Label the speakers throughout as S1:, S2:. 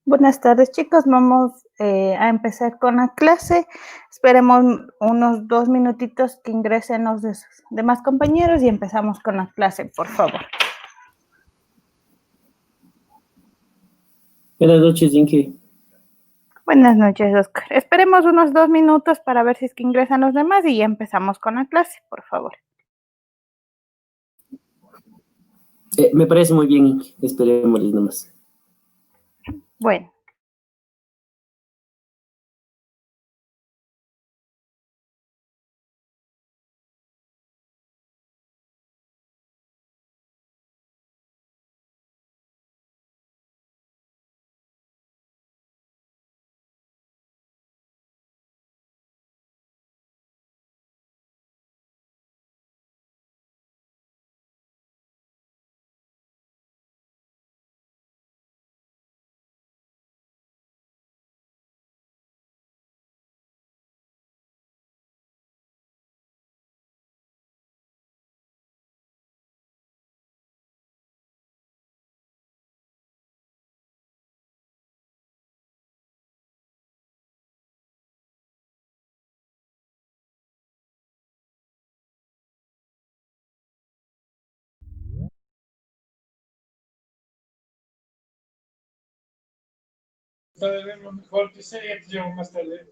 S1: Buenas tardes, chicos. Vamos a empezar con la clase. Esperemos unos 2 minutitos que ingresen los demás compañeros y empezamos con la clase, por favor.
S2: Buenas noches, Inge.
S1: Buenas noches, Oscar. Esperemos unos 2 minutos para ver si es que ingresan los demás y ya empezamos con la clase, por favor.
S2: Me parece muy bien, Inge. Esperémosles nomás.
S1: Bueno.
S3: De ver lo mejor que sería que llego más tarde.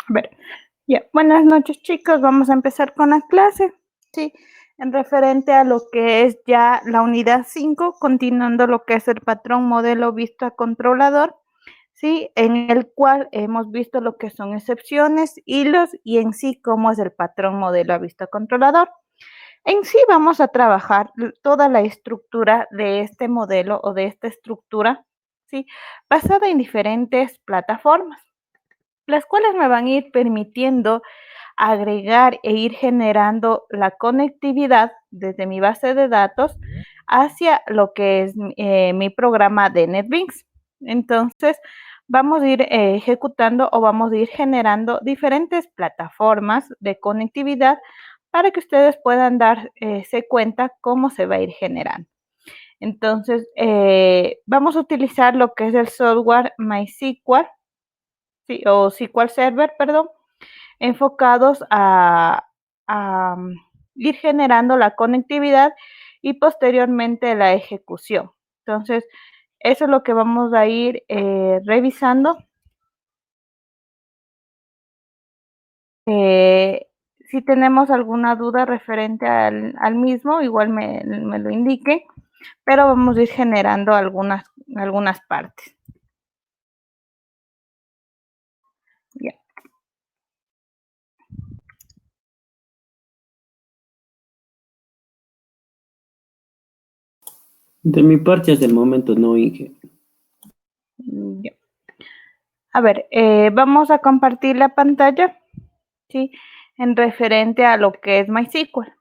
S1: A ver, ya. Buenas noches, chicos. Vamos a empezar con la clase, ¿sí? En referente a lo que es ya la unidad 5, continuando lo que es el patrón modelo vista controlador, ¿sí? En el cual hemos visto lo que son excepciones, hilos y en sí cómo es el patrón modelo a vista controlador. En sí vamos a trabajar toda la estructura de este modelo o de esta estructura, ¿sí? Basada en diferentes plataformas, las cuales me van a ir permitiendo agregar e ir generando la conectividad desde mi base de datos hacia lo que es mi programa de NetBeans. Entonces, vamos a ir ejecutando o vamos a ir generando diferentes plataformas de conectividad para que ustedes puedan darse cuenta cómo se va a ir generando. Entonces, vamos a utilizar lo que es el software MySQL, ¿sí? O SQL Server, perdón, enfocados a ir generando la conectividad y posteriormente la ejecución. Entonces, eso es lo que vamos a ir revisando. Si tenemos alguna duda referente al mismo, igual me lo indique, pero vamos a ir generando algunas partes. Ya.
S2: De mi parte, hasta el momento no, Inge.
S1: Ya. A ver, vamos a compartir la pantalla, ¿sí? En referente a lo que es MySQL.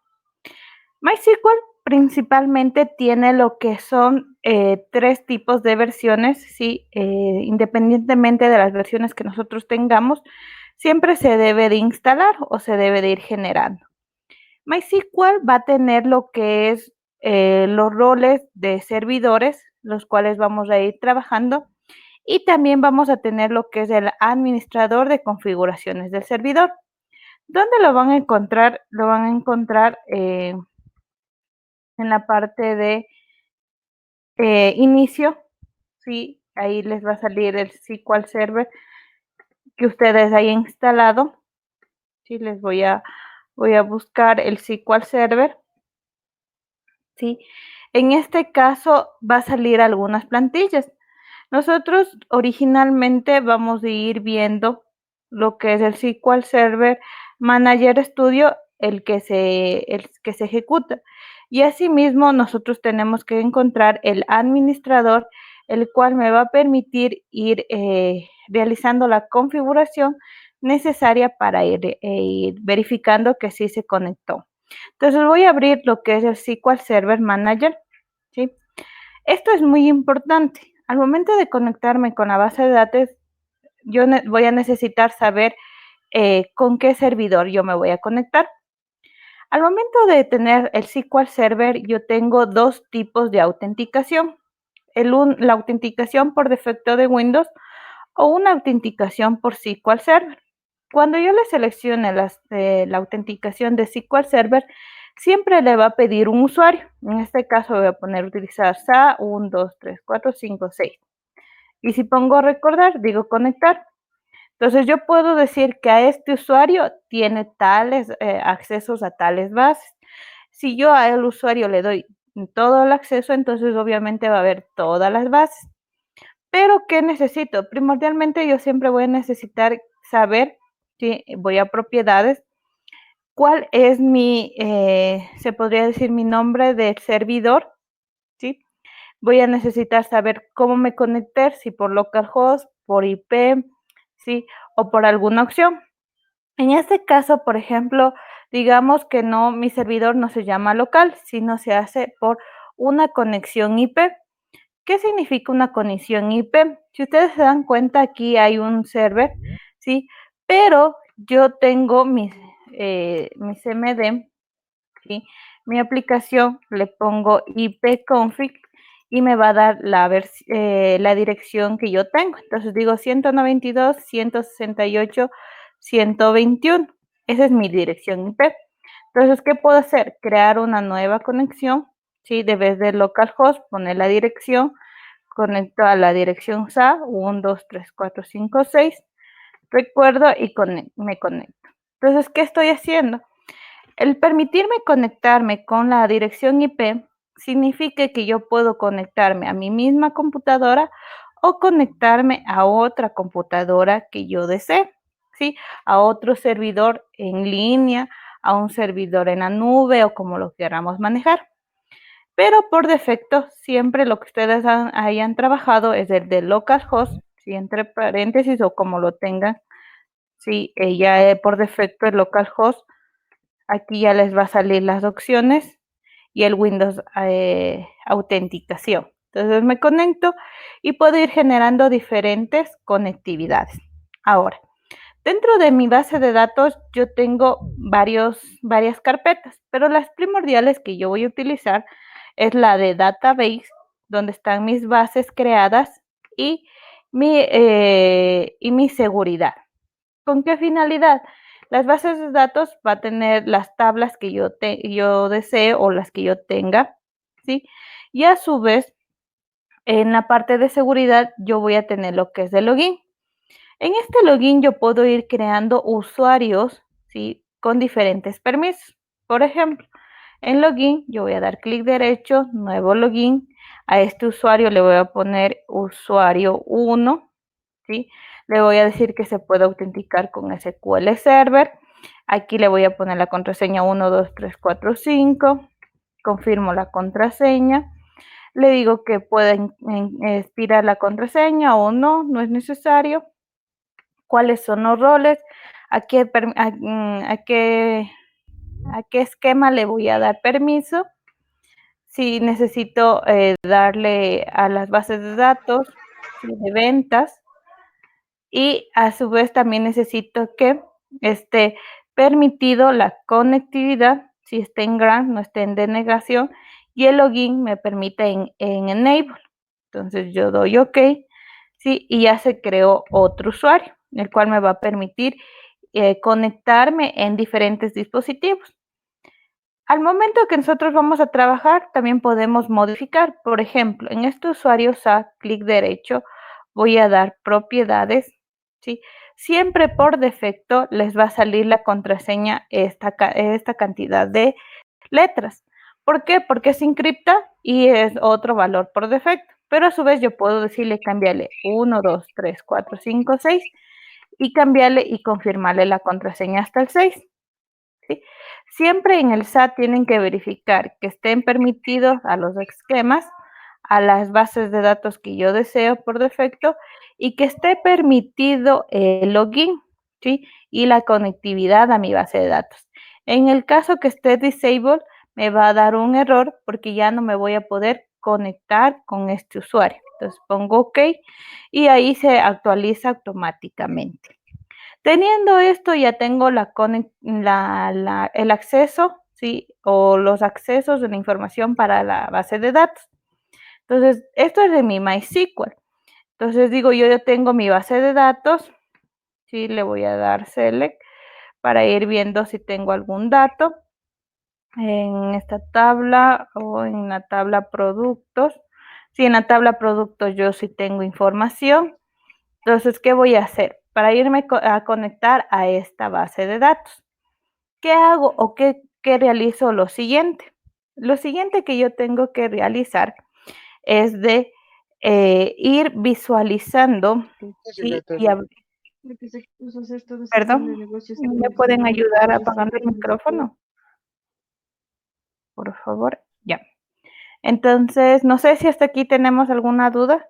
S1: MySQL principalmente tiene lo que son 3 tipos de versiones, ¿sí? Independientemente de las versiones que nosotros tengamos, siempre se debe de instalar o se debe de ir generando. MySQL va a tener lo que es los roles de servidores, los cuales vamos a ir trabajando, y también vamos a tener lo que es el administrador de configuraciones del servidor. ¿Dónde lo van a encontrar? Lo van a encontrar en la parte de inicio, ¿sí? Ahí les va a salir el SQL Server que ustedes hayan instalado. ¿Sí? Les voy a buscar el SQL Server, ¿sí? En este caso va a salir algunas plantillas. Nosotros originalmente vamos a ir viendo lo que es el SQL Server Manager Studio, el que se ejecuta. Y asimismo nosotros tenemos que encontrar el administrador, el cual me va a permitir ir realizando la configuración necesaria para ir verificando que sí se conectó. Entonces voy a abrir lo que es el SQL Server Manager, ¿sí? Esto es muy importante. Al momento de conectarme con la base de datos, yo voy a necesitar saber con qué servidor yo me voy a conectar. Al momento de tener el SQL Server, yo tengo 2 tipos de autenticación. La autenticación por defecto de Windows o una autenticación por SQL Server. Cuando yo le seleccione la autenticación de SQL Server, siempre le va a pedir un usuario. En este caso voy a poner utilizar SA 1, 2, 3, 4, 5, 6. Y si pongo recordar, digo conectar. Entonces yo puedo decir que a este usuario tiene tales accesos a tales bases. Si yo al usuario le doy todo el acceso, entonces obviamente va a haber todas las bases. Pero ¿qué necesito? Primordialmente yo siempre voy a necesitar saber, si voy a propiedades, cuál es se podría decir mi nombre de servidor, ¿sí? Voy a necesitar saber cómo me conectar, si por localhost, por IP, ¿sí? O por alguna opción. En este caso, por ejemplo, digamos que no, mi servidor no se llama local, sino se hace por una conexión IP. ¿Qué significa una conexión IP? Si ustedes se dan cuenta, aquí hay un server, ¿sí? Pero yo tengo mi CMD, ¿sí? Mi aplicación, le pongo ipconfig y me va a dar la dirección que yo tengo. Entonces digo 192.168.121. Esa es mi dirección IP. Entonces, ¿qué puedo hacer? Crear una nueva conexión, ¿sí? De vez de localhost, poner la dirección, conecto a la dirección SA 1, 2, 3, 4, 5, 6. recuerdo y me conecto. Entonces, ¿qué estoy haciendo? El permitirme conectarme con la dirección IP significa que yo puedo conectarme a mi misma computadora o conectarme a otra computadora que yo desee, ¿sí? A otro servidor en línea, a un servidor en la nube o como lo queramos manejar. Pero por defecto, siempre lo que ustedes hayan trabajado es el de localhost, ¿sí? Entre paréntesis o como lo tengan, ¿sí? Ya por defecto el localhost. Aquí ya les va a salir las opciones y el Windows autenticación. Entonces me conecto y puedo ir generando diferentes conectividades. Ahora, dentro de mi base de datos yo tengo varias carpetas, pero las primordiales que yo voy a utilizar es la de database, donde están mis bases creadas y mi seguridad. ¿Con qué finalidad? Las bases de datos va a tener las tablas que yo desee o las que yo tenga, ¿sí? Y a su vez, en la parte de seguridad, yo voy a tener lo que es el login. En este login yo puedo ir creando usuarios, ¿sí? Con diferentes permisos. Por ejemplo, en login yo voy a dar clic derecho, nuevo login. A este usuario le voy a poner usuario 1, ¿sí? Le voy a decir que se puede autenticar con SQL Server. Aquí le voy a poner la contraseña 1, 2, 3, 4, 5. Confirmo la contraseña. Le digo que puede expirar la contraseña o no, no es necesario. ¿Cuáles son los roles? ¿A qué esquema le voy a dar permiso? Si necesito darle a las bases de datos, ¿sí? De ventas. Y a su vez también necesito que esté permitido la conectividad, si está en grant, no esté en denegación, y el login me permite en enable. Entonces yo doy OK, ¿sí? Y ya se creó otro usuario, el cual me va a permitir conectarme en diferentes dispositivos. Al momento que nosotros vamos a trabajar, también podemos modificar. Por ejemplo, en este usuario SAC, clic derecho, voy a dar propiedades, ¿sí? Siempre por defecto les va a salir la contraseña esta cantidad de letras. ¿Por qué? Porque es encripta y es otro valor por defecto. Pero a su vez yo puedo decirle cambiarle 1, 2, 3, 4, 5, 6 y cambiarle y confirmarle la contraseña hasta el 6. ¿Sí? Siempre en el SAT tienen que verificar que estén permitidos a los esquemas, a las bases de datos que yo deseo por defecto y que esté permitido el login, ¿sí? Y la conectividad a mi base de datos. En el caso que esté disabled, me va a dar un error porque ya no me voy a poder conectar con este usuario. Entonces pongo OK y ahí se actualiza automáticamente. Teniendo esto, ya tengo el acceso, ¿sí? O los accesos de la información para la base de datos. Entonces, esto es de mi MySQL. Entonces, digo, yo ya tengo mi base de datos, ¿sí? Le voy a dar Select para ir viendo si tengo algún dato en esta tabla o en la tabla productos. Sí, en la tabla productos yo sí tengo información. Entonces, ¿qué voy a hacer? Para irme a conectar a esta base de datos. ¿Qué hago o qué realizo? Lo siguiente. Lo siguiente que yo tengo que realizar es de ir visualizando, ¿sí? Perdón, ¿me pueden ayudar apagando el micrófono? Por favor, ya. Entonces, no sé si hasta aquí tenemos alguna duda.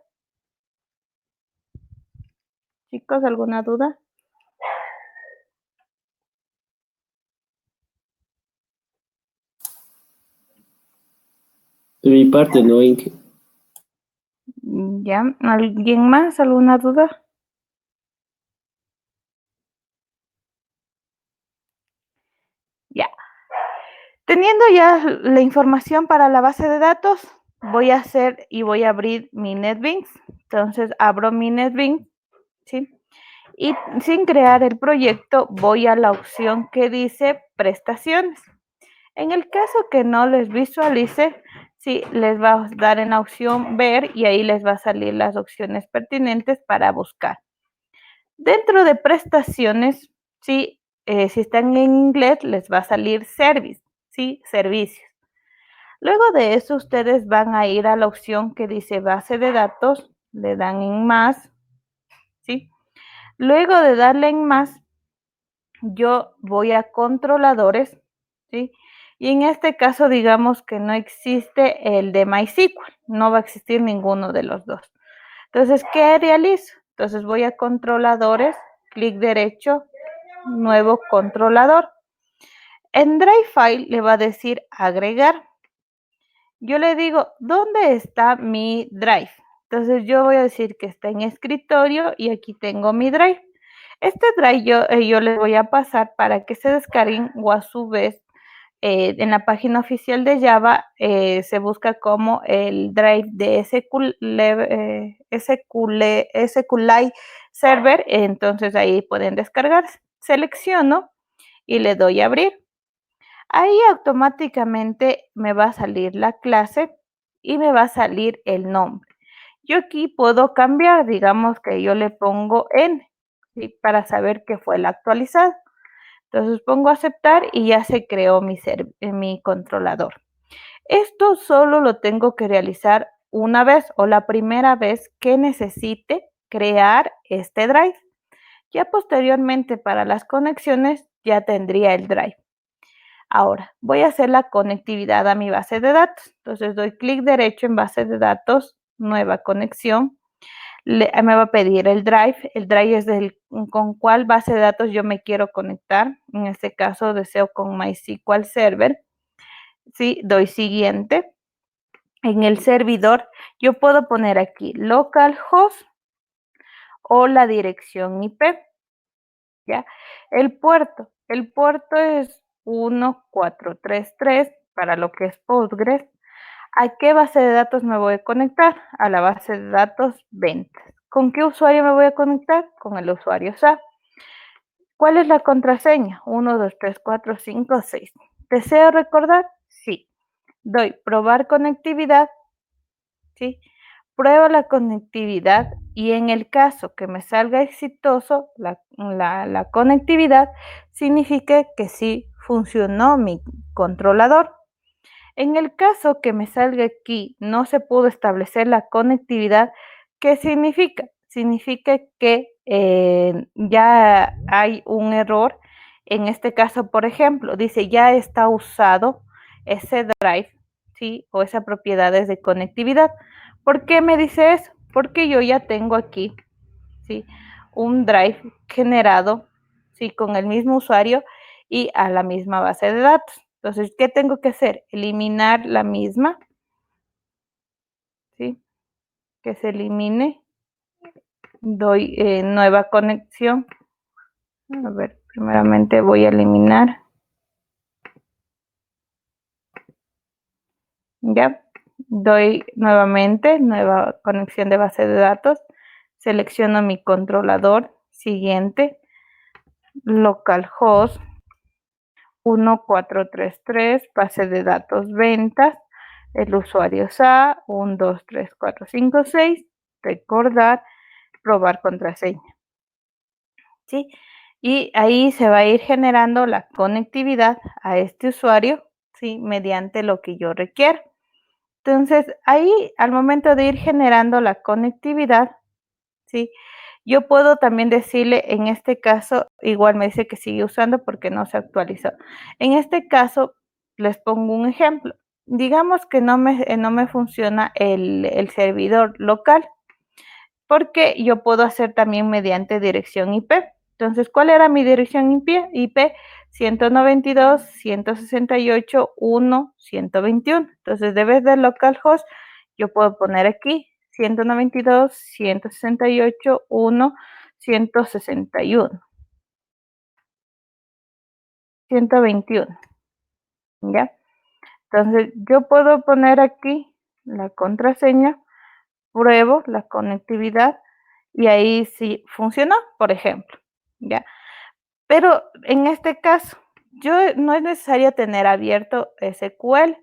S1: Chicos, ¿alguna duda?
S2: De mi parte, ¿no, Inge?
S1: ¿Ya? ¿Alguien más? ¿Alguna duda? Ya. Teniendo ya la información para la base de datos, voy a hacer y voy a abrir mi NetBeans. Entonces abro mi NetBeans, ¿sí? Y sin crear el proyecto, voy a la opción que dice prestaciones. En el caso que no les visualice, sí, les va a dar en la opción ver y ahí les va a salir las opciones pertinentes para buscar. Dentro de prestaciones, ¿sí? Si están en inglés, les va a salir service, ¿sí? Servicios. Luego de eso, ustedes van a ir a la opción que dice base de datos, le dan en más, ¿sí? Luego de darle en más, yo voy a controladores, ¿sí? Y en este caso, digamos que no existe el de MySQL, no va a existir ninguno de los dos. Entonces, ¿qué realizo? Entonces voy a controladores, clic derecho, nuevo controlador. En Drive File le va a decir agregar. Yo le digo, ¿dónde está mi Drive? Entonces yo voy a decir que está en escritorio y aquí tengo mi Drive. Este Drive yo les voy a pasar para que se descarguen o a su vez en la página oficial de Java se busca como el Drive de SQLite Server, entonces ahí pueden descargarse. Selecciono y le doy a abrir. Ahí automáticamente me va a salir la clase y me va a salir el nombre. Yo aquí puedo cambiar, digamos que yo le pongo N, ¿sí? Para saber que fue la actualizada. Entonces pongo aceptar y ya se creó mi controlador. Esto solo lo tengo que realizar una vez o la primera vez que necesite crear este drive. Ya posteriormente para las conexiones ya tendría el drive. Ahora voy a hacer la conectividad a mi base de datos. Entonces doy clic derecho en base de datos, nueva conexión. Me va a pedir el drive. El drive es con cuál base de datos yo me quiero conectar. En este caso deseo con MySQL Server. Sí, doy siguiente. En el servidor yo puedo poner aquí localhost o la dirección IP. ¿Ya? El puerto es 1433 para lo que es Postgres. ¿A qué base de datos me voy a conectar? A la base de datos ventas. ¿Con qué usuario me voy a conectar? Con el usuario SAP. ¿Cuál es la contraseña? 1, 2, 3, 4, 5, 6. ¿Deseo recordar? Sí. Doy probar conectividad. ¿Sí? Prueba la conectividad y en el caso que me salga exitoso la conectividad, significa que sí funcionó mi controlador. En el caso que me salga aquí, no se pudo establecer la conectividad, ¿qué significa? Significa que ya hay un error. En este caso, por ejemplo, dice ya está usado ese drive, ¿sí? O esa propiedades de conectividad. ¿Por qué me dice eso? Porque yo ya tengo aquí, ¿sí? Un drive generado, ¿sí? Con el mismo usuario y a la misma base de datos. Entonces, ¿qué tengo que hacer? Eliminar la misma, ¿sí? Que se elimine. Doy nueva conexión. A ver, primeramente voy a eliminar. Ya. Doy nuevamente nueva conexión de base de datos. Selecciono mi controlador. Siguiente. Localhost 1433, base de datos ventas. El usuario SA 1, 2, 3, 4, 5, 6. Recordar, probar contraseña. ¿Sí? Y ahí se va a ir generando la conectividad a este usuario, ¿sí? Mediante lo que yo requiera. Entonces, ahí al momento de ir generando la conectividad, ¿sí? Yo puedo también decirle, en este caso, igual me dice que sigue usando porque no se actualizó. En este caso, les pongo un ejemplo. Digamos que no me funciona el servidor local, porque yo puedo hacer también mediante dirección IP. Entonces, ¿cuál era mi dirección IP? 192.168.1.121. Entonces, debes de localhost, yo puedo poner aquí 192.168.1.161. 121, ¿ya? Entonces, yo puedo poner aquí la contraseña, pruebo la conectividad y ahí sí funcionó, por ejemplo, ¿ya? Pero en este caso, no es necesario tener abierto SQL.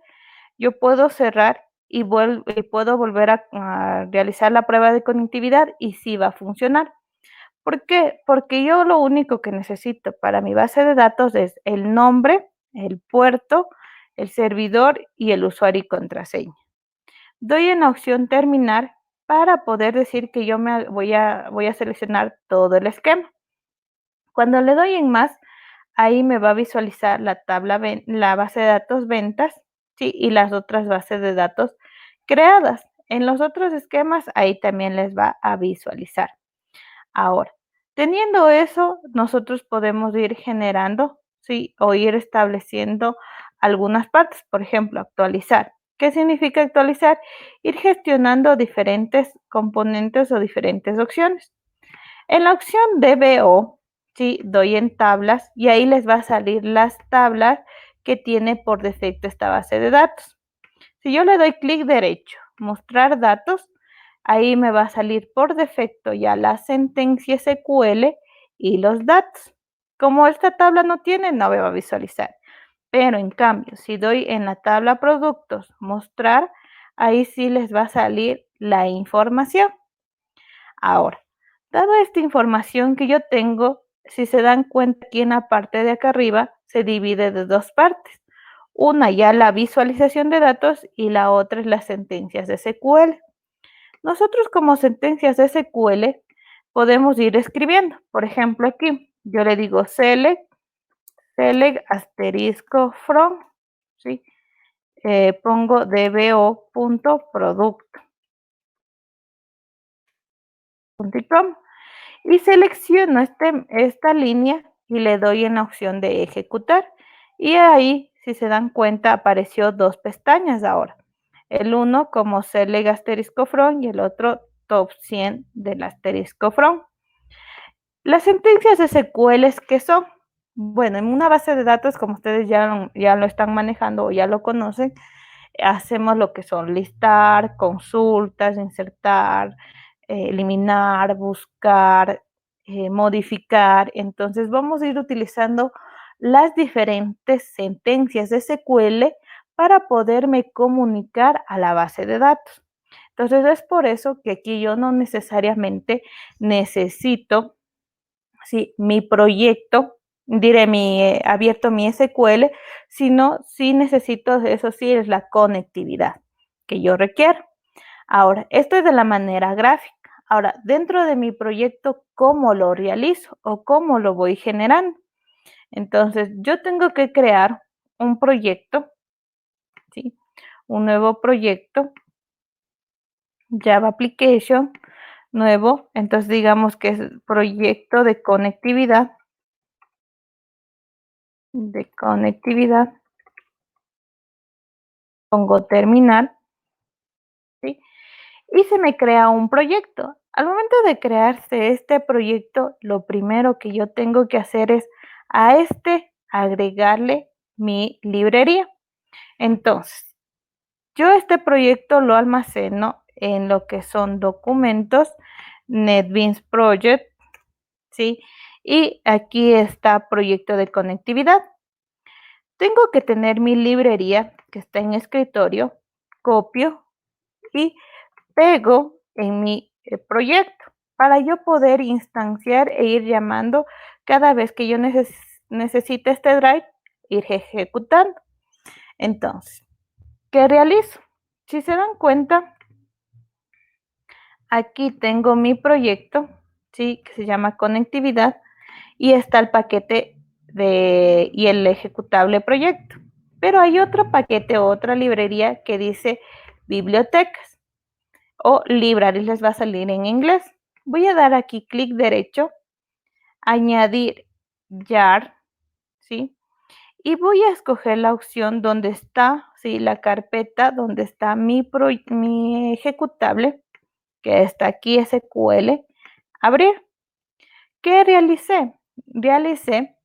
S1: Yo puedo cerrar y puedo volver a realizar la prueba de conectividad y sí va a funcionar. ¿Por qué? Porque yo lo único que necesito para mi base de datos es el nombre, el puerto, el servidor y el usuario y contraseña. Doy en la opción terminar para poder decir que yo voy a seleccionar todo el esquema. Cuando le doy en más, ahí me va a visualizar la base de datos ventas, ¿sí? Y las otras bases de datos creadas. En los otros esquemas, ahí también les va a visualizar. Ahora, teniendo eso, nosotros podemos ir generando, ¿sí? O ir estableciendo algunas partes. Por ejemplo, actualizar. ¿Qué significa actualizar? Ir gestionando diferentes componentes o diferentes opciones. En la opción DBO, ¿sí? Doy en tablas y ahí les va a salir las tablas que tiene por defecto esta base de datos. Si yo le doy clic derecho, mostrar datos, ahí me va a salir por defecto ya la sentencia SQL y los datos. Como esta tabla no tiene, no me va a visualizar. Pero en cambio, si doy en la tabla productos, mostrar, ahí sí les va a salir la información. Ahora, dada esta información que yo tengo, si se dan cuenta aquí en la parte de acá arriba, se divide de dos partes. Una ya la visualización de datos y la otra es las sentencias de SQL. Nosotros como sentencias de SQL podemos ir escribiendo. Por ejemplo, aquí yo le digo select asterisco from, ¿sí? Pongo dbo.producto.com y selecciono esta línea y le doy en la opción de ejecutar. Y ahí, si se dan cuenta, apareció dos pestañas ahora. El uno como select asterisco from y el otro top 100 del asterisco from. Las sentencias SQL, ¿qué son? Bueno, en una base de datos, como ustedes ya lo están manejando o ya lo conocen, hacemos lo que son listar, consultas, insertar, eliminar, buscar, modificar. Entonces vamos a ir utilizando las diferentes sentencias de SQL para poderme comunicar a la base de datos. Entonces es por eso que aquí yo no necesariamente necesito, ¿sí?, mi proyecto, abierto mi SQL, sino sí necesito, eso sí, es la conectividad que yo requiero. Ahora, esto es de la manera gráfica. Ahora, dentro de mi proyecto, ¿cómo lo realizo o cómo lo voy generando? Entonces, yo tengo que crear un proyecto, ¿sí? Un nuevo proyecto, Java Application, nuevo. Entonces, digamos que es proyecto de conectividad. Pongo terminar, ¿sí? Y se me crea un proyecto. Al momento de crearse este proyecto, lo primero que yo tengo que hacer es a agregarle mi librería. Entonces, yo este proyecto lo almaceno en lo que son documentos, NetBeans Project, ¿sí? Y aquí está proyecto de conectividad. Tengo que tener mi librería que está en escritorio, copio y pego en mi proyecto para yo poder instanciar e ir llamando cada vez que yo necesite este drive, ir ejecutando. Entonces, ¿qué realizo? Si se dan cuenta, aquí tengo mi proyecto, ¿sí?, que se llama conectividad y está el paquete y el ejecutable proyecto. Pero hay otro paquete, otra librería que dice bibliotecas o libraries, les va a salir en inglés. Voy a dar aquí clic derecho, añadir jar, ¿sí? Y voy a escoger la opción donde está, ¿sí?, la carpeta donde está mi ejecutable, que está aquí, SQL, abrir. ¿Qué realicé? Realicé,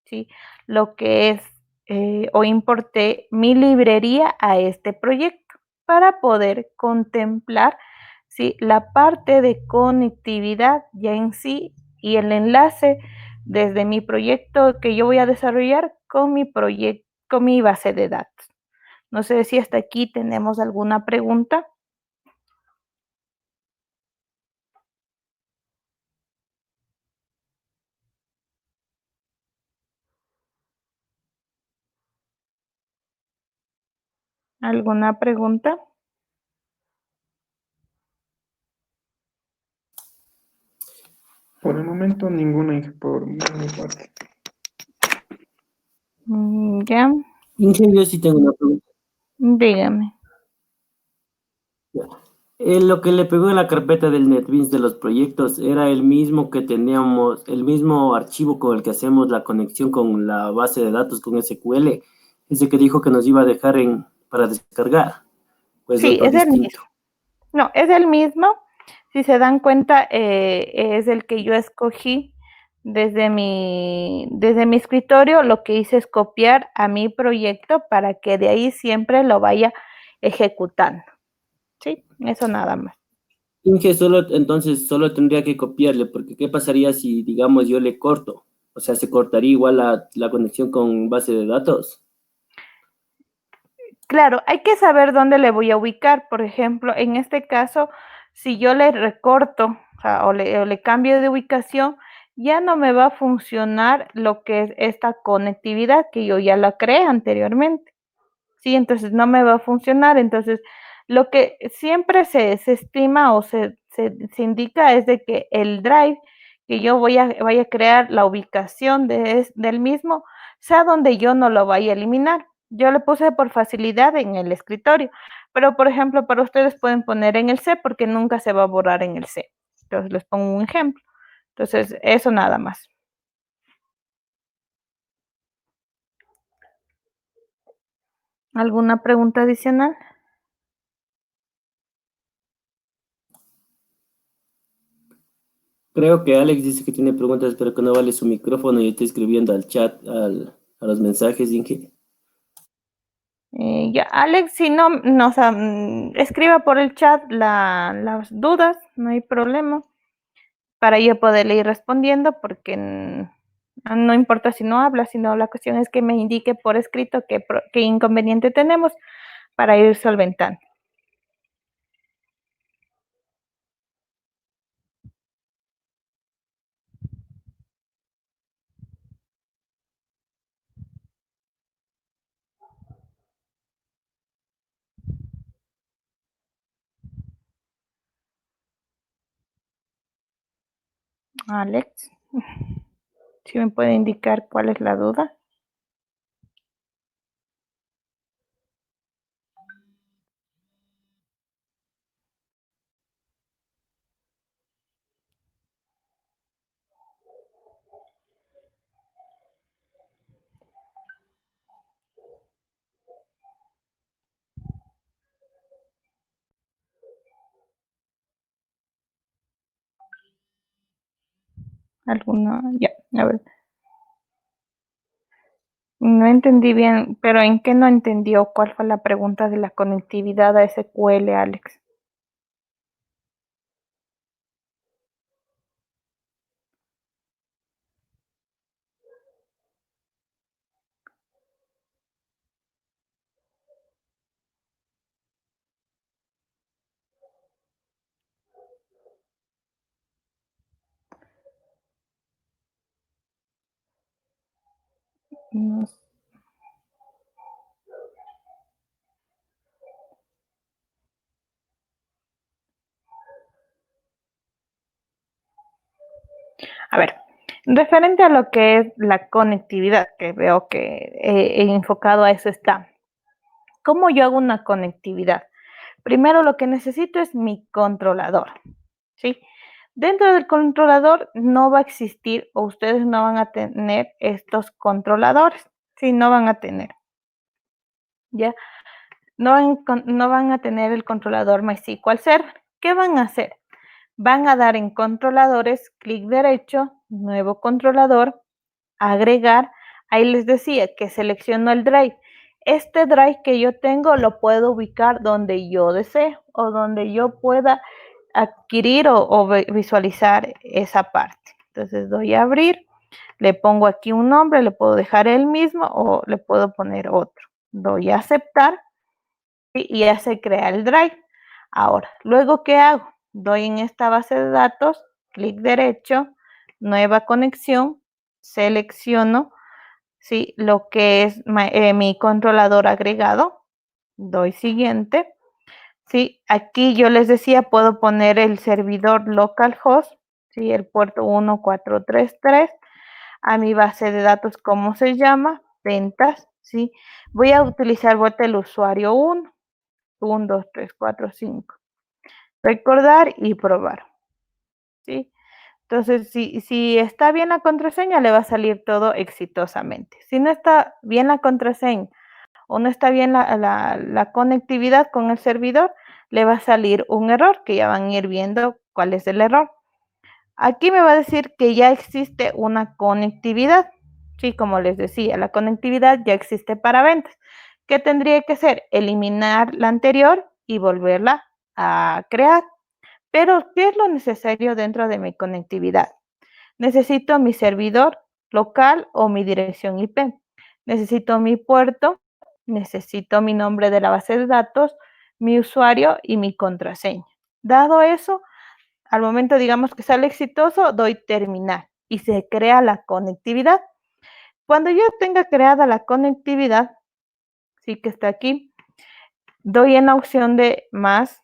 S1: ¿sí?, lo que es o importé mi librería a este proyecto para poder contemplar, ¿sí?, la parte de conectividad ya en sí y el enlace desde mi proyecto que yo voy a desarrollar con con mi base de datos. No sé si hasta aquí tenemos alguna pregunta. ¿Alguna pregunta?
S4: Por el momento ninguna por mi parte.
S1: Ya,
S2: Inge, yo sí tengo una pregunta.
S1: dígame.
S2: Lo que le pegó en la carpeta del NetBeans de los proyectos era el mismo que teníamos, el mismo archivo con el que hacemos la conexión con la base de datos con SQL, ese que dijo que nos iba a dejar para descargar, pues
S1: Sí,
S2: otro
S1: es el
S2: distinto.
S1: mismo. No, es el mismo. Si se dan cuenta, es el que yo escogí desde mi escritorio. Lo que hice es copiar a mi proyecto para que de ahí siempre lo vaya ejecutando. Sí, eso nada más.
S2: Inge, entonces solo tendría que copiarle, porque ¿qué pasaría si, digamos, yo le corto? O sea, ¿se cortaría igual la conexión con base de datos?
S1: Claro, hay que saber dónde le voy a ubicar. Por ejemplo, en este caso, si yo le recorto, o sea, o le cambio de ubicación, ya no me va a funcionar lo que es esta conectividad que yo ya la creé anteriormente. Sí, entonces no me va a funcionar. Entonces, lo que siempre se estima o se indica es de que el drive que yo vaya a crear, la ubicación del mismo, sea donde yo no lo vaya a eliminar. Yo le puse por facilidad en el escritorio, pero por ejemplo, para ustedes pueden poner en el C porque nunca se va a borrar en el C. Entonces, les pongo un ejemplo. Entonces, eso nada más. ¿Alguna pregunta adicional?
S2: Creo que Alex dice que tiene preguntas, pero que no vale su micrófono y estoy escribiendo al chat, a los mensajes, Inge.
S1: Ya, Alex, si no, no, o sea, escriba por el chat las dudas, no hay problema, para yo poderle ir respondiendo, porque no importa si no habla, sino la cuestión es que me indique por escrito qué inconveniente tenemos para ir solventando. Alex, si me puede indicar cuál es la duda. ¿Alguna? Ya, a ver. No entendí bien, pero ¿en qué no entendió? ¿Cuál fue la pregunta de la conectividad a SQL, Alex? No. A ver, referente a lo que es la conectividad, que veo que enfocado a eso está. ¿Cómo yo hago una conectividad? Primero lo que necesito es mi controlador, ¿sí? Dentro del controlador no va a existir, o ustedes no van a tener estos controladores, ¿sí? No van a tener, ¿ya? No van a tener el controlador MySQL Server. ¿Qué van a hacer? Van a dar en controladores, clic derecho, nuevo controlador, agregar. Ahí les decía que selecciono el drive. Este drive que yo tengo lo puedo ubicar donde yo desee o donde yo pueda adquirir o visualizar esa parte. Entonces doy a abrir, le pongo aquí un nombre, le puedo dejar el mismo o le puedo poner otro. Doy a aceptar y ya se crea el drive. Ahora, luego, ¿qué hago? Doy en esta base de datos, clic derecho, nueva conexión, selecciono, ¿sí? Lo que es mi controlador agregado, doy siguiente. Sí, aquí yo les decía, puedo poner el servidor localhost, sí, el puerto 1433, a mi base de datos, ¿cómo se llama? Ventas, sí. Voy a utilizar el usuario 1, 1, 2, 3, 4, 5. Recordar y probar, ¿sí? Entonces, si está bien la contraseña, le va a salir todo exitosamente. Si no está bien la contraseña o no está bien la conectividad con el servidor, le va a salir un error, que ya van a ir viendo cuál es el error. Aquí me va a decir que ya existe una conectividad. Sí, como les decía, la conectividad ya existe para ventas. ¿Qué tendría que hacer? Eliminar la anterior y volverla a crear. Pero, ¿qué es lo necesario dentro de mi conectividad? Necesito mi servidor local o mi dirección IP. Necesito mi puerto, necesito mi nombre de la base de datos, mi usuario y mi contraseña. Dado eso, al momento digamos que sale exitoso, doy terminar y se crea la conectividad. Cuando yo tenga creada la conectividad, sí que está aquí, doy en la opción de más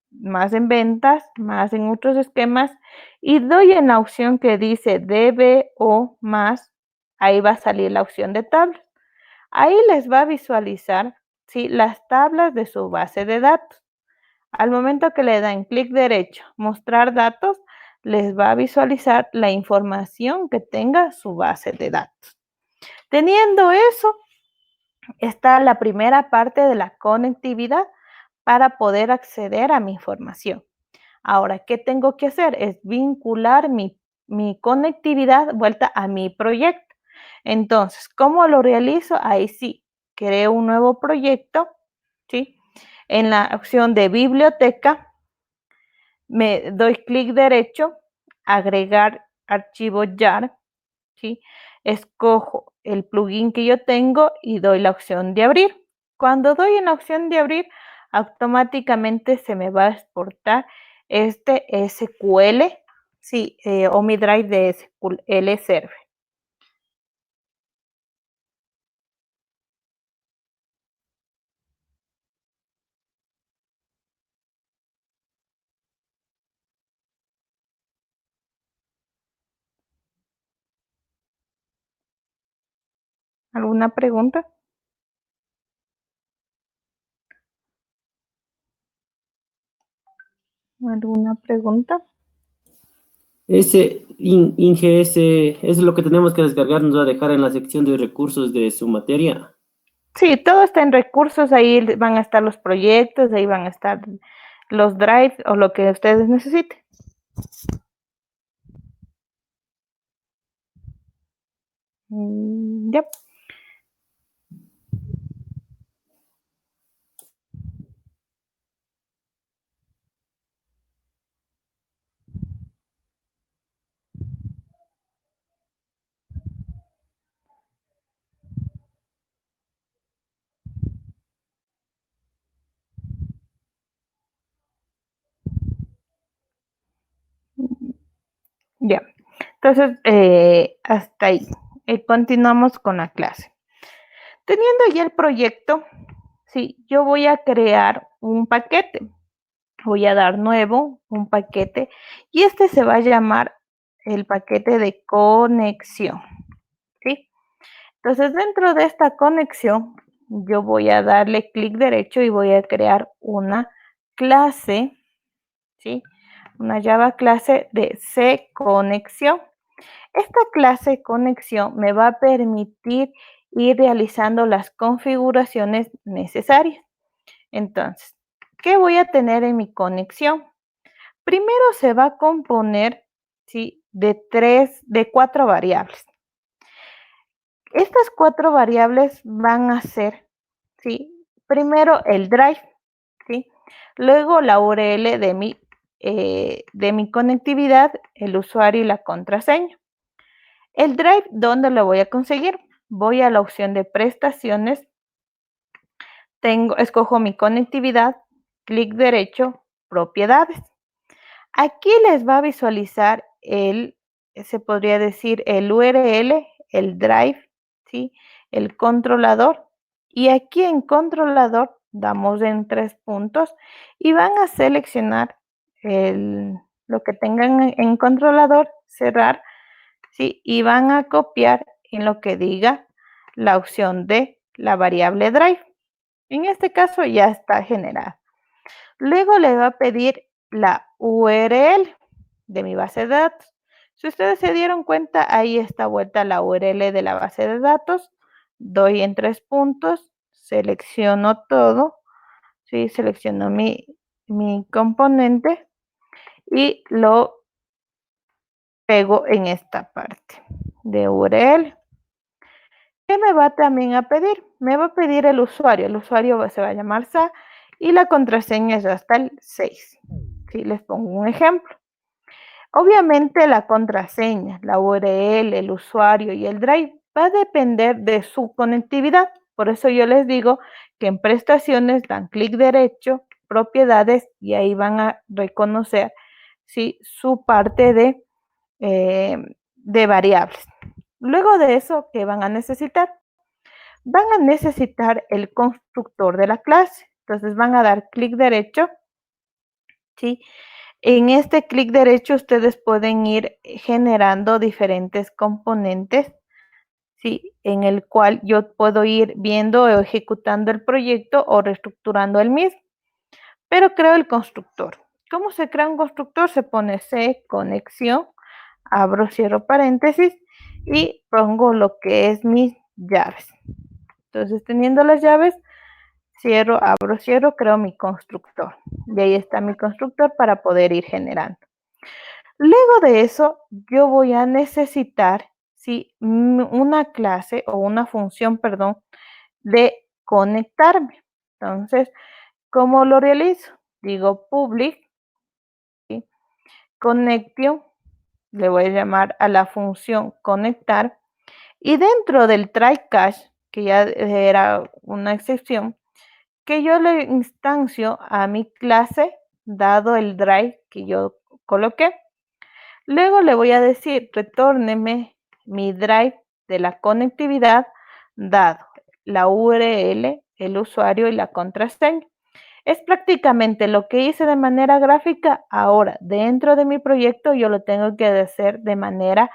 S1: en ventas, más en otros esquemas, y doy en la opción que dice DBO más, ahí va a salir la opción de tablas. Ahí les va a visualizar, ¿sí?, las tablas de su base de datos. Al momento que le dan clic derecho, mostrar datos, les va a visualizar la información que tenga su base de datos. Teniendo eso, está la primera parte de la conectividad para poder acceder a mi información. Ahora, ¿qué tengo que hacer? Es vincular mi conectividad vuelta a mi proyecto. Entonces, ¿cómo lo realizo? Ahí sí, creo un nuevo proyecto, ¿sí? En la opción de biblioteca, me doy clic derecho, agregar archivo YAR, ¿sí? Escojo el plugin que yo tengo y doy la opción de abrir. Cuando doy en la opción de abrir, automáticamente se me va a exportar este SQL, sí, o mi drive de SQL Server. ¿Alguna pregunta? ¿Alguna pregunta?
S2: Ese INGS es lo que tenemos que descargar, nos va a dejar en la sección de recursos de su materia.
S1: Sí, todo está en recursos, ahí van a estar los proyectos, ahí van a estar los drives o lo que ustedes necesiten. Ya. Ya. Entonces, hasta ahí. Continuamos con la clase. Teniendo ya el proyecto, sí, yo voy a crear un paquete. Voy a dar nuevo, un paquete, y este se va a llamar el paquete de conexión, ¿sí? Entonces, dentro de esta conexión, yo voy a darle clic derecho y voy a crear una clase, ¿sí? Una Java clase de cconexión. Esta clase conexión me va a permitir ir realizando las configuraciones necesarias. Entonces, ¿qué voy a tener en mi conexión? Primero se va a componer, ¿sí?, de 4 variables. Estas 4 variables van a ser, ¿sí?, primero el drive, ¿sí?, luego la URL de mi conectividad, el usuario y la contraseña. El drive, ¿dónde lo voy a conseguir? Voy a la opción de prestaciones, escojo mi conectividad, clic derecho, propiedades. Aquí les va a visualizar se podría decir el URL, el drive, ¿sí?, el controlador Y aquí en controlador damos en 3 puntos y van a seleccionar lo que tengan en controlador, cerrar, ¿sí? Y van a copiar en lo que diga la opción de la variable drive. En este caso ya está generada. Luego le va a pedir la URL de mi base de datos. Si ustedes se dieron cuenta, ahí está vuelta la URL de la base de datos. Doy en 3 puntos, selecciono todo, ¿sí? Selecciono mi componente y lo pego en esta parte de URL. ¿Qué me va también a pedir? Me va a pedir el usuario. El usuario se va a llamar SA y la contraseña es hasta el 6. ¿Sí? Les pongo un ejemplo. Obviamente la contraseña, la URL, el usuario y el drive va a depender de su conectividad. Por eso yo les digo que en prestaciones dan clic derecho, propiedades y ahí van a reconocer, ¿sí?, su parte de variables. Luego de eso, ¿qué van a necesitar? Van a necesitar el constructor de la clase. Entonces van a dar clic derecho, ¿sí? En este clic derecho ustedes pueden ir generando diferentes componentes, ¿sí?, en el cual yo puedo ir viendo o ejecutando el proyecto o reestructurando el mismo. Pero creo el constructor. ¿Cómo se crea un constructor? Se pone C, conexión, abro, cierro paréntesis y pongo lo que es mis llaves. Entonces, teniendo las llaves, cierro, abro, cierro, creo mi constructor. Y ahí está mi constructor para poder ir generando. Luego de eso, yo voy a necesitar, ¿sí?, una clase o una función, perdón, de conectarme. Entonces, ¿cómo lo realizo? Digo public, ¿sí?, connection, le voy a llamar a la función conectar, y dentro del try catch, que ya era una excepción, que yo le instancio a mi clase dado el drive que yo coloqué. Luego le voy a decir, retórneme mi drive de la conectividad dado la URL, el usuario y la contraseña. Es prácticamente lo que hice de manera gráfica. Ahora, dentro de mi proyecto, yo lo tengo que hacer de manera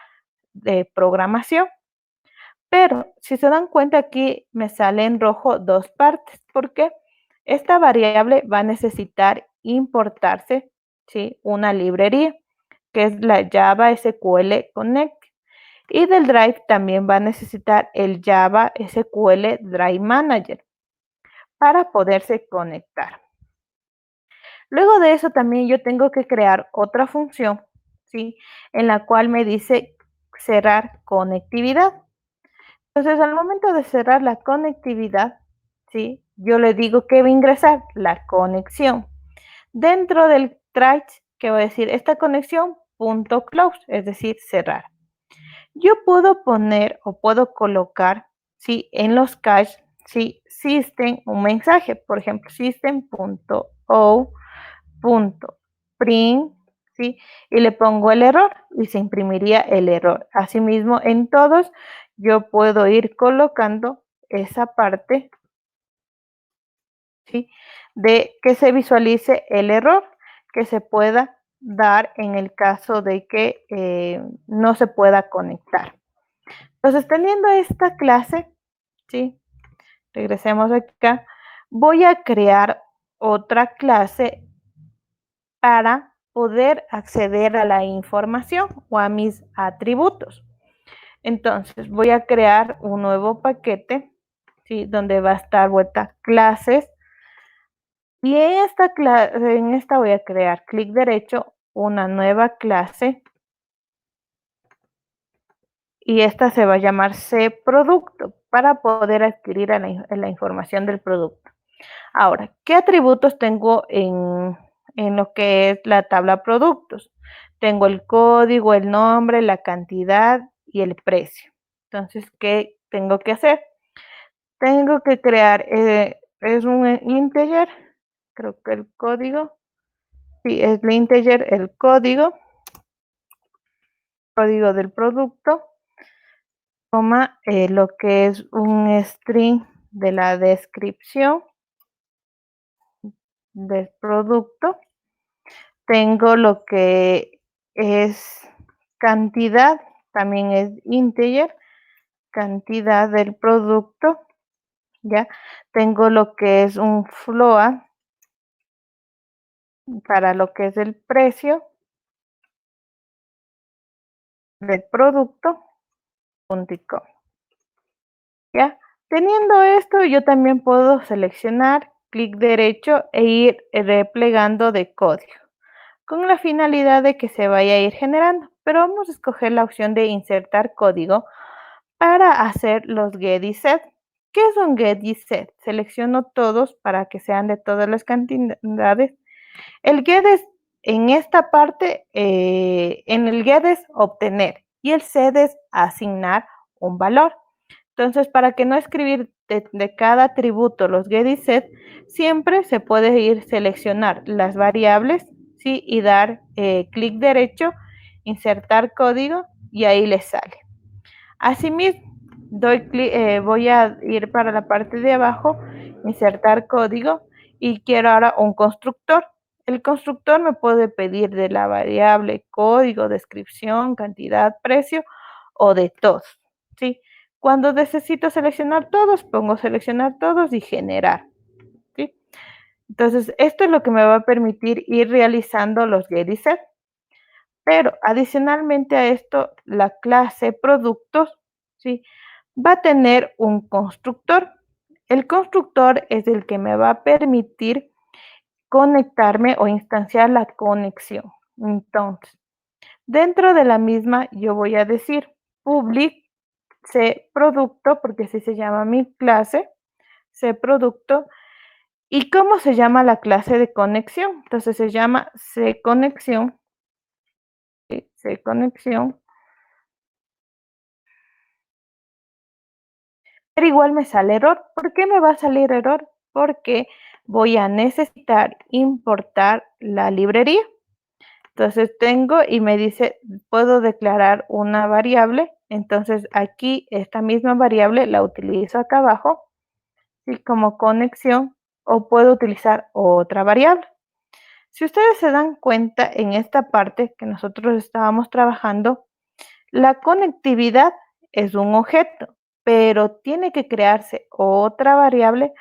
S1: de programación. Pero si se dan cuenta, aquí me sale en rojo 2 partes. ¿Por qué? Esta variable va a necesitar importarse, ¿sí?, una librería, que es la Java SQL Connect. Y del Drive también va a necesitar el Java SQL Drive Manager para poderse conectar. Luego de eso también yo tengo que crear otra función, ¿sí?, en la cual me dice cerrar conectividad. Entonces, al momento de cerrar la conectividad, ¿sí?, yo le digo que va a ingresar la conexión. Dentro del try, que va a decir esta conexión .close, es decir, cerrar. Yo puedo poner o puedo colocar, ¿sí?, en los cache, ¿sí?, system, un mensaje, por ejemplo, system.out.print, ¿sí?, y le pongo el error y se imprimiría el error. Asimismo, en todos yo puedo ir colocando esa parte, ¿sí?, de que se visualice el error que se pueda dar en el caso de que no se pueda conectar. Entonces, teniendo esta clase, ¿sí?, regresemos acá, voy a crear otra clase para poder acceder a la información o a mis atributos. Entonces, voy a crear un nuevo paquete, ¿sí?, donde va a estar vuelta clases. Y en esta voy a crear clic derecho, una nueva clase. Y esta se va a llamar cProducto para poder adquirir la información del producto. Ahora, ¿qué atributos tengo en lo que es la tabla productos? Tengo el código, el nombre, la cantidad y el precio. Entonces, ¿qué tengo que hacer? Tengo que crear, es un integer, creo que el código, sí, es el integer, el código del producto, coma, lo que es un string de la descripción del producto. Tengo lo que es cantidad, también es integer, cantidad del producto, ¿ya? Tengo lo que es un float para lo que es el precio del producto, puntico, ¿ya? Teniendo esto, yo también puedo seleccionar, clic derecho e ir replegando de código, con la finalidad de que se vaya a ir generando. Pero vamos a escoger la opción de insertar código para hacer los get y set. ¿Qué es un get y set? Selecciono todos para que sean de todas las cantidades. El get es en esta parte, en el get es obtener y el set es asignar un valor. Entonces, para que no escribir de cada atributo los get y set, siempre se puede ir seleccionar las variables, ¿sí? Y dar clic derecho, insertar código y ahí le sale. Asimismo, voy a ir para la parte de abajo, insertar código y quiero ahora un constructor. El constructor me puede pedir de la variable código, descripción, cantidad, precio o de todos, ¿sí? Cuando necesito seleccionar todos, pongo seleccionar todos y generar, ¿sí? Entonces, esto es lo que me va a permitir ir realizando los get y set. Pero adicionalmente a esto, la clase productos, ¿sí? Va a tener un constructor. El constructor es el que me va a permitir conectarme o instanciar la conexión. Entonces, dentro de la misma yo voy a decir public C producto, porque así se llama mi clase, C producto. ¿Y cómo se llama la clase de conexión? Entonces se llama C conexión. C conexión. Pero igual me sale error. ¿Por qué me va a salir error? Porque voy a necesitar importar la librería. Entonces tengo y me dice, puedo declarar una variable. Entonces aquí esta misma variable la utilizo acá abajo, ¿sí? Como conexión, o puedo utilizar otra variable. Si ustedes se dan cuenta en esta parte que nosotros estábamos trabajando, la conectividad es un objeto, pero tiene que crearse otra variable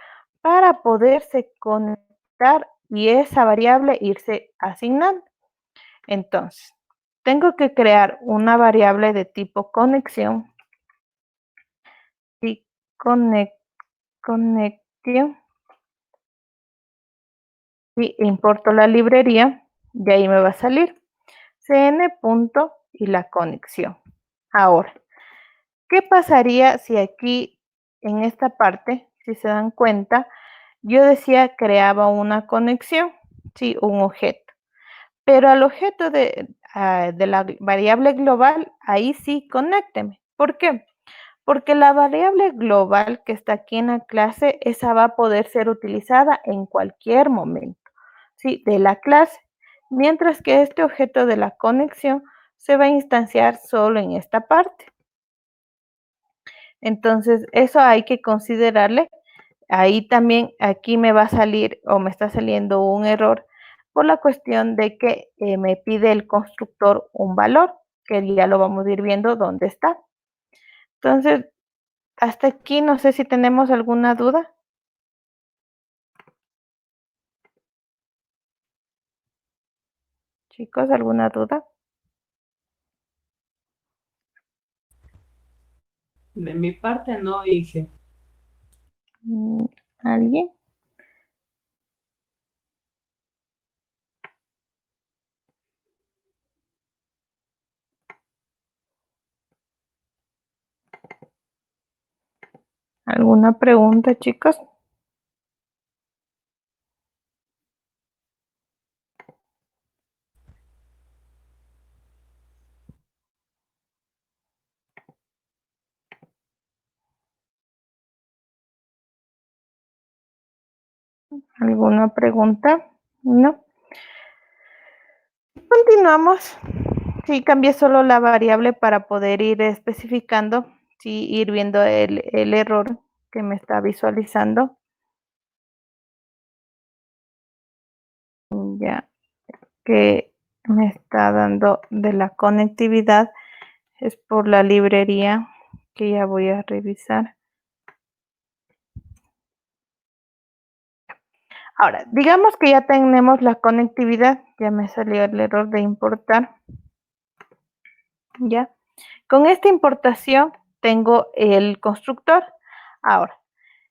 S1: para poderse conectar y esa variable irse asignando. Entonces, tengo que crear una variable de tipo conexión y connection y importo la librería y ahí me va a salir cn punto y la conexión. Ahora, ¿qué pasaría si aquí en esta parte, si se dan cuenta, yo decía creaba una conexión, sí, un objeto, pero al objeto de la variable global, ahí sí, conécteme. ¿Por qué? Porque la variable global que está aquí en la clase, esa va a poder ser utilizada en cualquier momento, ¿sí? De la clase, mientras que este objeto de la conexión se va a instanciar solo en esta parte. Entonces, eso hay que considerarle. Ahí también, aquí me va a salir o me está saliendo un error por la cuestión de que me pide el constructor un valor, que ya lo vamos a ir viendo dónde está. Entonces, hasta aquí no sé si tenemos alguna duda. Chicos, ¿alguna duda?
S5: De mi parte no, dije.
S1: ¿Alguien? ¿Alguna pregunta, chicos? ¿Alguna pregunta? No. Continuamos. Sí, cambié solo la variable para poder ir especificando, sí, ir viendo el error que me está visualizando. Ya que me está dando de la conectividad es por la librería que ya voy a revisar. Ahora, digamos que ya tenemos la conectividad, ya me salió el error de importar. Ya, con esta importación tengo el constructor. Ahora,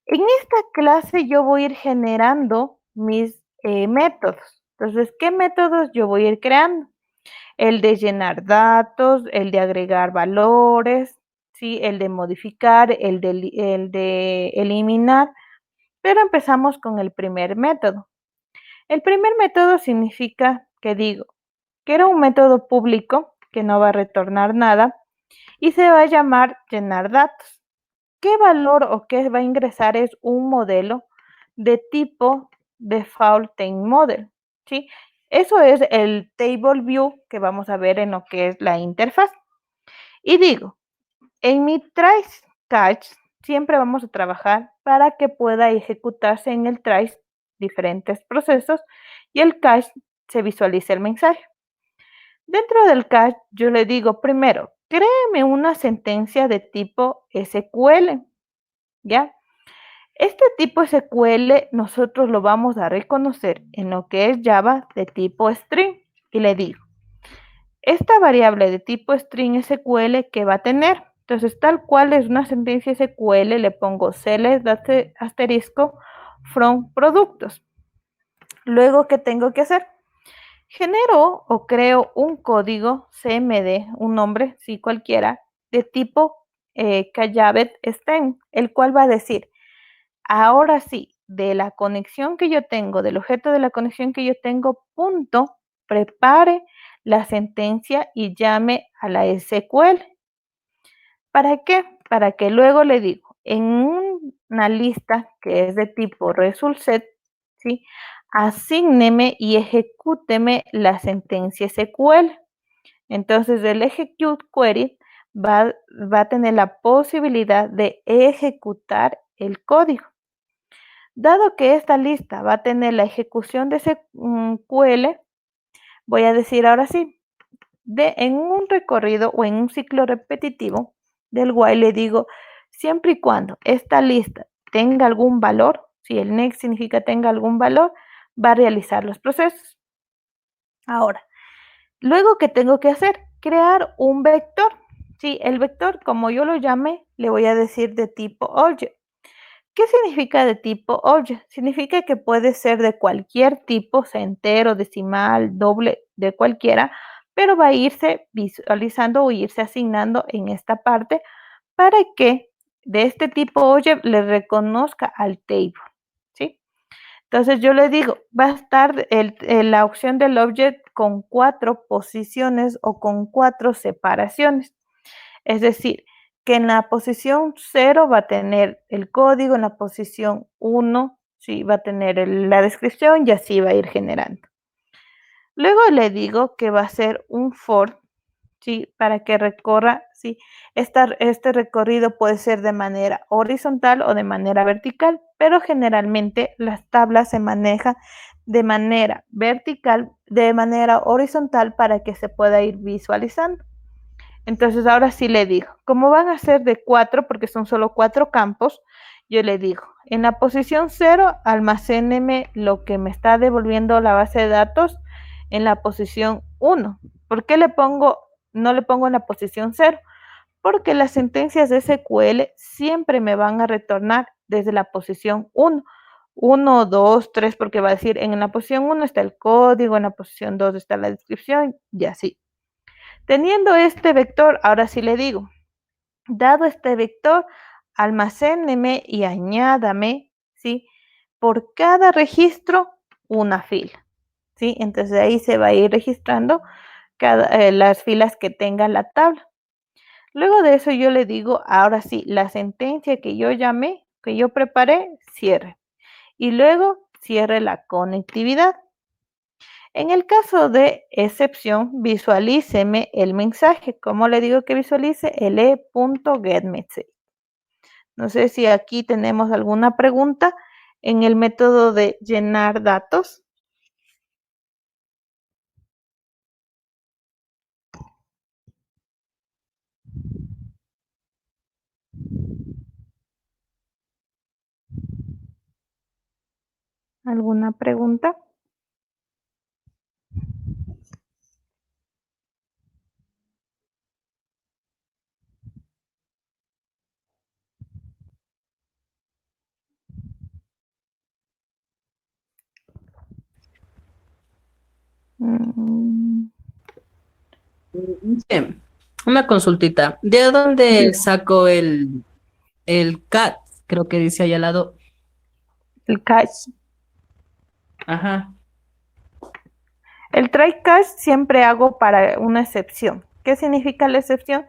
S1: en esta clase yo voy a ir generando mis métodos. Entonces, ¿qué métodos yo voy a ir creando? El de llenar datos, el de agregar valores, ¿sí? El de modificar, el de eliminar. Pero empezamos con el primer método. El primer método significa que digo que era un método público que no va a retornar nada y se va a llamar llenar datos. ¿Qué valor o qué va a ingresar? Es un modelo de tipo default time model, ¿sí? Eso es el table view que vamos a ver en lo que es la interfaz. Y digo, en mi tries catch siempre vamos a trabajar para que pueda ejecutarse en el tries diferentes procesos y el catch se visualice el mensaje. Dentro del catch yo le digo primero, créeme una sentencia de tipo SQL, ¿ya? Este tipo SQL nosotros lo vamos a reconocer en lo que es Java de tipo string y le digo, esta variable de tipo string SQL que va a tener, entonces tal cual es una sentencia SQL, le pongo select asterisco from productos. Luego, ¿qué tengo que hacer? Genero o creo un código CMD, un nombre, sí cualquiera, de tipo Kajavet String, el cual va a decir, ahora sí, de la conexión que yo tengo, del objeto de la conexión que yo tengo, punto, prepare la sentencia y llame a la SQL. ¿Para qué? Para que luego le digo, en una lista que es de tipo result_set, ¿sí? Asígneme y ejecúteme la sentencia SQL. Entonces el execute query va a tener la posibilidad de ejecutar el código. Dado que esta lista va a tener la ejecución de SQL, voy a decir ahora sí, en un recorrido o en un ciclo repetitivo del while le digo, siempre y cuando esta lista tenga algún valor, si el next significa tenga algún valor, va a realizar los procesos. Ahora, luego, ¿qué tengo que hacer? Crear un vector. Sí, el vector, como yo lo llame, le voy a decir de tipo object. ¿Qué significa de tipo object? Significa que puede ser de cualquier tipo, sea entero, decimal, doble, de cualquiera, pero va a irse visualizando o irse asignando en esta parte para que de este tipo object le reconozca al table, ¿sí? Entonces yo le digo, va a estar la opción del object con 4 posiciones o con 4 separaciones. Es decir, que en la posición 0 va a tener el código, en la posición 1 sí, va a tener la descripción y así va a ir generando. Luego le digo que va a ser un for, ¿sí? Para que recorra, ¿sí? Este recorrido puede ser de manera horizontal o de manera vertical, pero generalmente las tablas se manejan de manera vertical, de manera horizontal para que se pueda ir visualizando. Entonces ahora sí le digo, como van a ser de 4, porque son solo 4 campos, yo le digo, en la posición 0, almacéneme lo que me está devolviendo la base de datos en la posición 1. ¿Por qué no le pongo en la posición 0? Porque las sentencias de SQL siempre me van a retornar desde la posición 1. 1, 2, 3, porque va a decir, en la posición 1 está el código, en la posición 2 está la descripción, y así. Teniendo este vector, ahora sí le digo, dado este vector, almacéneme y añádame, ¿sí? Por cada registro, una fila, ¿sí? Entonces ahí se va a ir registrando las filas que tenga la tabla. Luego de eso yo le digo, ahora sí, la sentencia que yo llamé, que yo preparé, cierre. Y luego cierre la conectividad. En el caso de excepción, visualíceme el mensaje. ¿Cómo le digo que visualice? El e.getMessage. No sé si aquí tenemos alguna pregunta en el método de llenar datos. ¿Alguna pregunta? Mm,
S5: Sí, una consultita. ¿De dónde saco el CAT? Creo que dice ahí al lado.
S1: el cache.
S5: Ajá.
S1: El try catch siempre hago para una excepción. ¿Qué significa la excepción?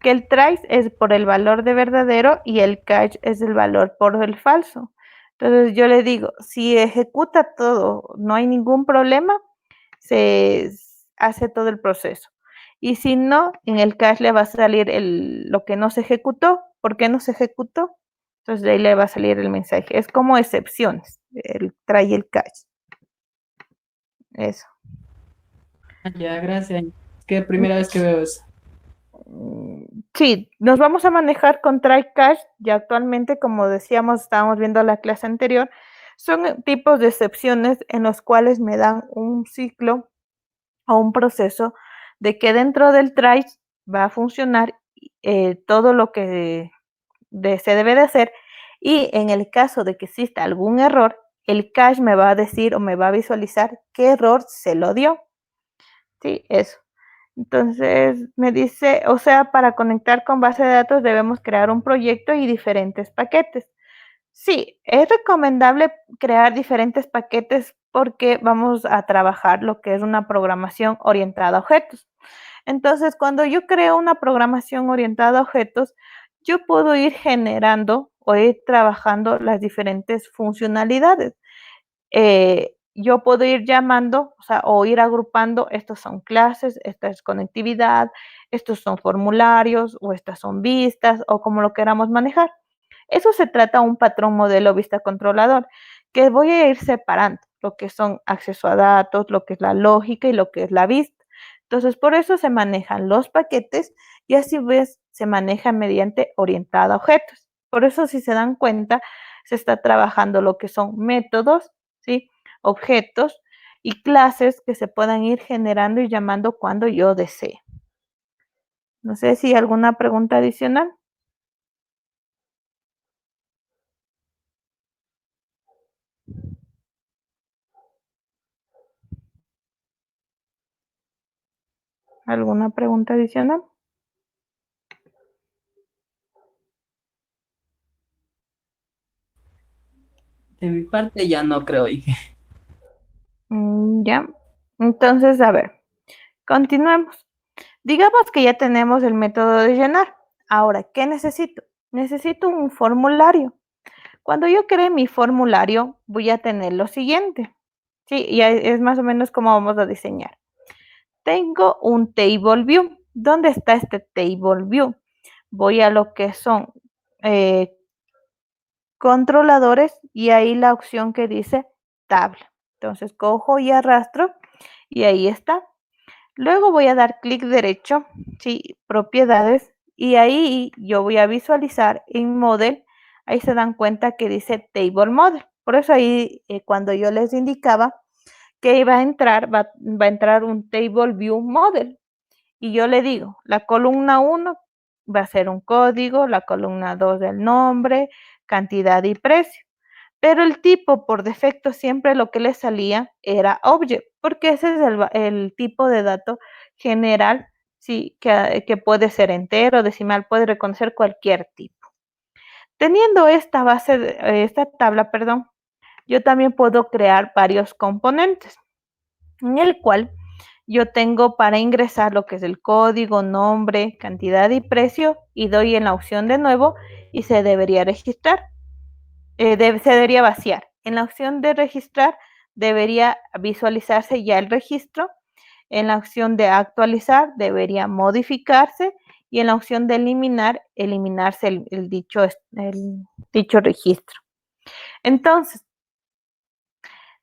S1: Que el try es por el valor de verdadero y el catch es el valor por el falso. Entonces yo le digo, si ejecuta todo, no hay ningún problema, se hace todo el proceso. Y si no, en el catch le va a salir lo que no se ejecutó. ¿Por qué no se ejecutó? Entonces de ahí le va a salir el mensaje. Es como excepciones, el try y el catch. Eso.
S5: Ya, gracias. Es que primera vez que veo eso.
S1: Sí, nos vamos a manejar con try catch. Ya actualmente, como decíamos, estábamos viendo la clase anterior, son tipos de excepciones en los cuales me dan un ciclo o un proceso de que dentro del try va a funcionar todo lo que se debe de hacer, y en el caso de que exista algún error, el catch me va a decir o me va a visualizar qué error se lo dio. Sí, eso. Entonces me dice, o sea, para conectar con base de datos debemos crear un proyecto y diferentes paquetes. Sí, es recomendable crear diferentes paquetes porque vamos a trabajar lo que es una programación orientada a objetos. Entonces, cuando yo creo una programación orientada a objetos, yo puedo ir generando o ir trabajando las diferentes funcionalidades. Yo puedo ir llamando, o sea, o ir agrupando, estos son clases, esta es conectividad, estos son formularios, o estas son vistas, o como lo queramos manejar. Eso se trata de un patrón modelo vista controlador, que voy a ir separando lo que son acceso a datos, lo que es la lógica y lo que es la vista. Entonces, por eso se manejan los paquetes y así ves, se maneja mediante orientada a objetos. Por eso, si se dan cuenta, se está trabajando lo que son métodos, ¿sí? Objetos y clases que se puedan ir generando y llamando cuando yo desee. No sé si alguna pregunta adicional. ¿Alguna pregunta adicional?
S5: De mi parte ya no creo, dije.
S1: Ya. Entonces, a ver, continuemos. Digamos que ya tenemos el método de llenar. Ahora, ¿qué necesito? Necesito un formulario. Cuando yo cree mi formulario, voy a tener lo siguiente. Sí, y es más o menos como vamos a diseñar. Tengo un table view. ¿Dónde está este table view? Voy a lo que son controladores y ahí la opción que dice tabla. Entonces cojo y arrastro y ahí está. Luego voy a dar clic derecho, ¿sí? Propiedades, y ahí yo voy a visualizar en Model. Ahí se dan cuenta que dice Table Model. Por eso ahí cuando yo les indicaba que iba a entrar, va a entrar un Table View Model. Y yo le digo, la columna 1 va a ser un código, la columna 2 del nombre, cantidad y precio. Pero el tipo por defecto siempre lo que le salía era object, porque ese es el tipo de dato general, sí, que puede ser entero, decimal, puede reconocer cualquier tipo. Teniendo esta esta tabla, perdón, yo también puedo crear varios componentes, en el cual yo tengo para ingresar lo que es el código, nombre, cantidad y precio, y doy en la opción de nuevo y se debería registrar. Se debería vaciar. En la opción de registrar debería visualizarse ya el registro. En la opción de actualizar debería modificarse y en la opción de eliminar, eliminarse el dicho registro. Entonces,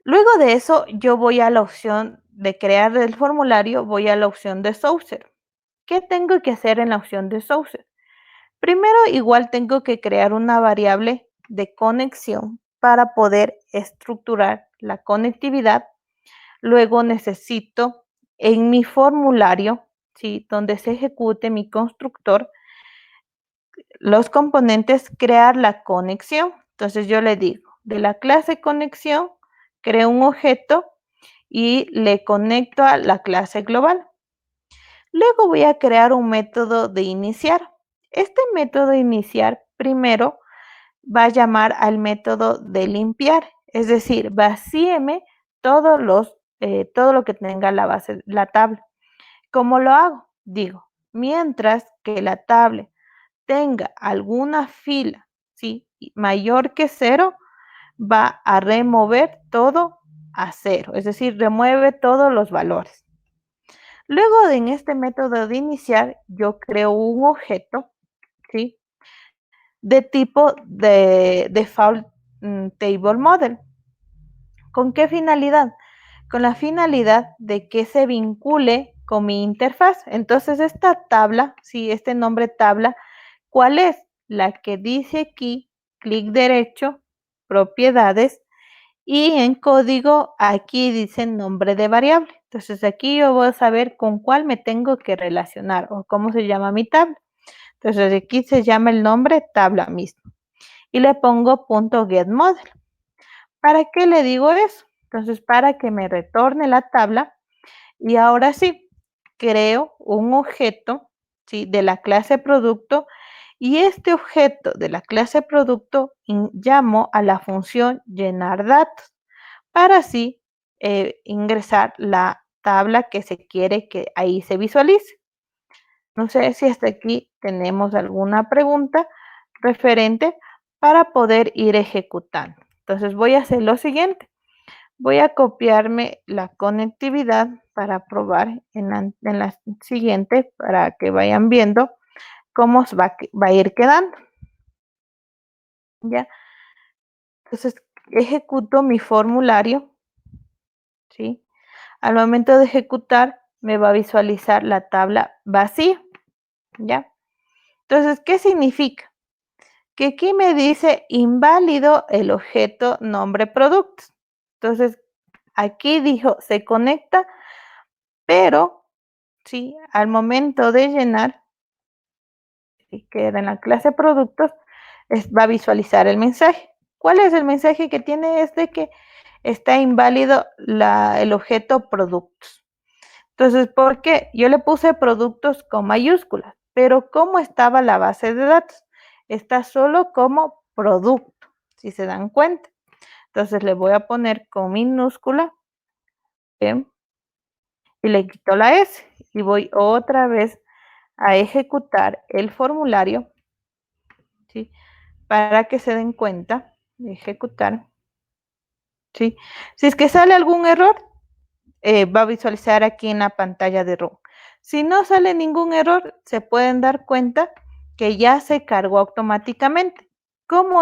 S1: luego de eso, yo voy a la opción de crear el formulario, voy a la opción de Saucer. ¿Qué tengo que hacer en la opción de Saucer? Primero, igual tengo que crear una variable de conexión para poder estructurar la conectividad. Luego necesito en mi formulario, ¿sí?, donde se ejecute mi constructor, los componentes, crear la conexión. Entonces yo le digo, de la clase conexión, creo un objeto y le conecto a la clase global. Luego voy a crear un método de iniciar. Este método de iniciar primero va a llamar al método de limpiar, es decir, vacíeme todo lo que tenga la tabla. ¿Cómo lo hago? Digo, mientras que la tabla tenga alguna fila, ¿sí?, mayor que 0, va a remover todo a 0, es decir, remueve todos los valores. Luego en este método de iniciar, yo creo un objeto, ¿sí?, de tipo de default table model. ¿Con qué finalidad? Con la finalidad de que se vincule con mi interfaz. Entonces esta tabla, sí, este nombre tabla, ¿cuál es? La que dice aquí, clic derecho, propiedades, y en código aquí dice nombre de variable. Entonces aquí yo voy a saber con cuál me tengo que relacionar o cómo se llama mi tabla. Entonces aquí se llama el nombre tabla mismo. Y le pongo .getModel. ¿Para qué le digo eso? Entonces para que me retorne la tabla. Y ahora sí, creo un objeto, ¿sí?, de la clase producto, y este objeto de la clase producto llamo a la función llenar datos para así ingresar la tabla que se quiere que ahí se visualice. No sé si hasta aquí tenemos alguna pregunta referente para poder ir ejecutando. Entonces voy a hacer lo siguiente. Voy a copiarme la conectividad para probar en la siguiente, para que vayan viendo cómo va a ir quedando. ¿Ya? Entonces ejecuto mi formulario, ¿sí? Al momento de ejecutar me va a visualizar la tabla vacía, ¿ya? Entonces, ¿qué significa? Que aquí me dice inválido el objeto nombre productos. Entonces, aquí dijo se conecta, pero sí, al momento de llenar, y queda en la clase productos, va a visualizar el mensaje. ¿Cuál es el mensaje que tiene? Es de que está inválido el objeto productos. Entonces, ¿por qué? Yo le puse productos con mayúsculas, pero ¿cómo estaba la base de datos? Está solo como producto, si se dan cuenta. Entonces le voy a poner con minúscula, ¿bien?, y le quito la S y voy otra vez a ejecutar el formulario, ¿sí?, para que se den cuenta de ejecutar, ¿sí? Si es que sale algún error, va a visualizar aquí en la pantalla de ROM. Si no sale ningún error, se pueden dar cuenta que ya se cargó automáticamente. ¿Cómo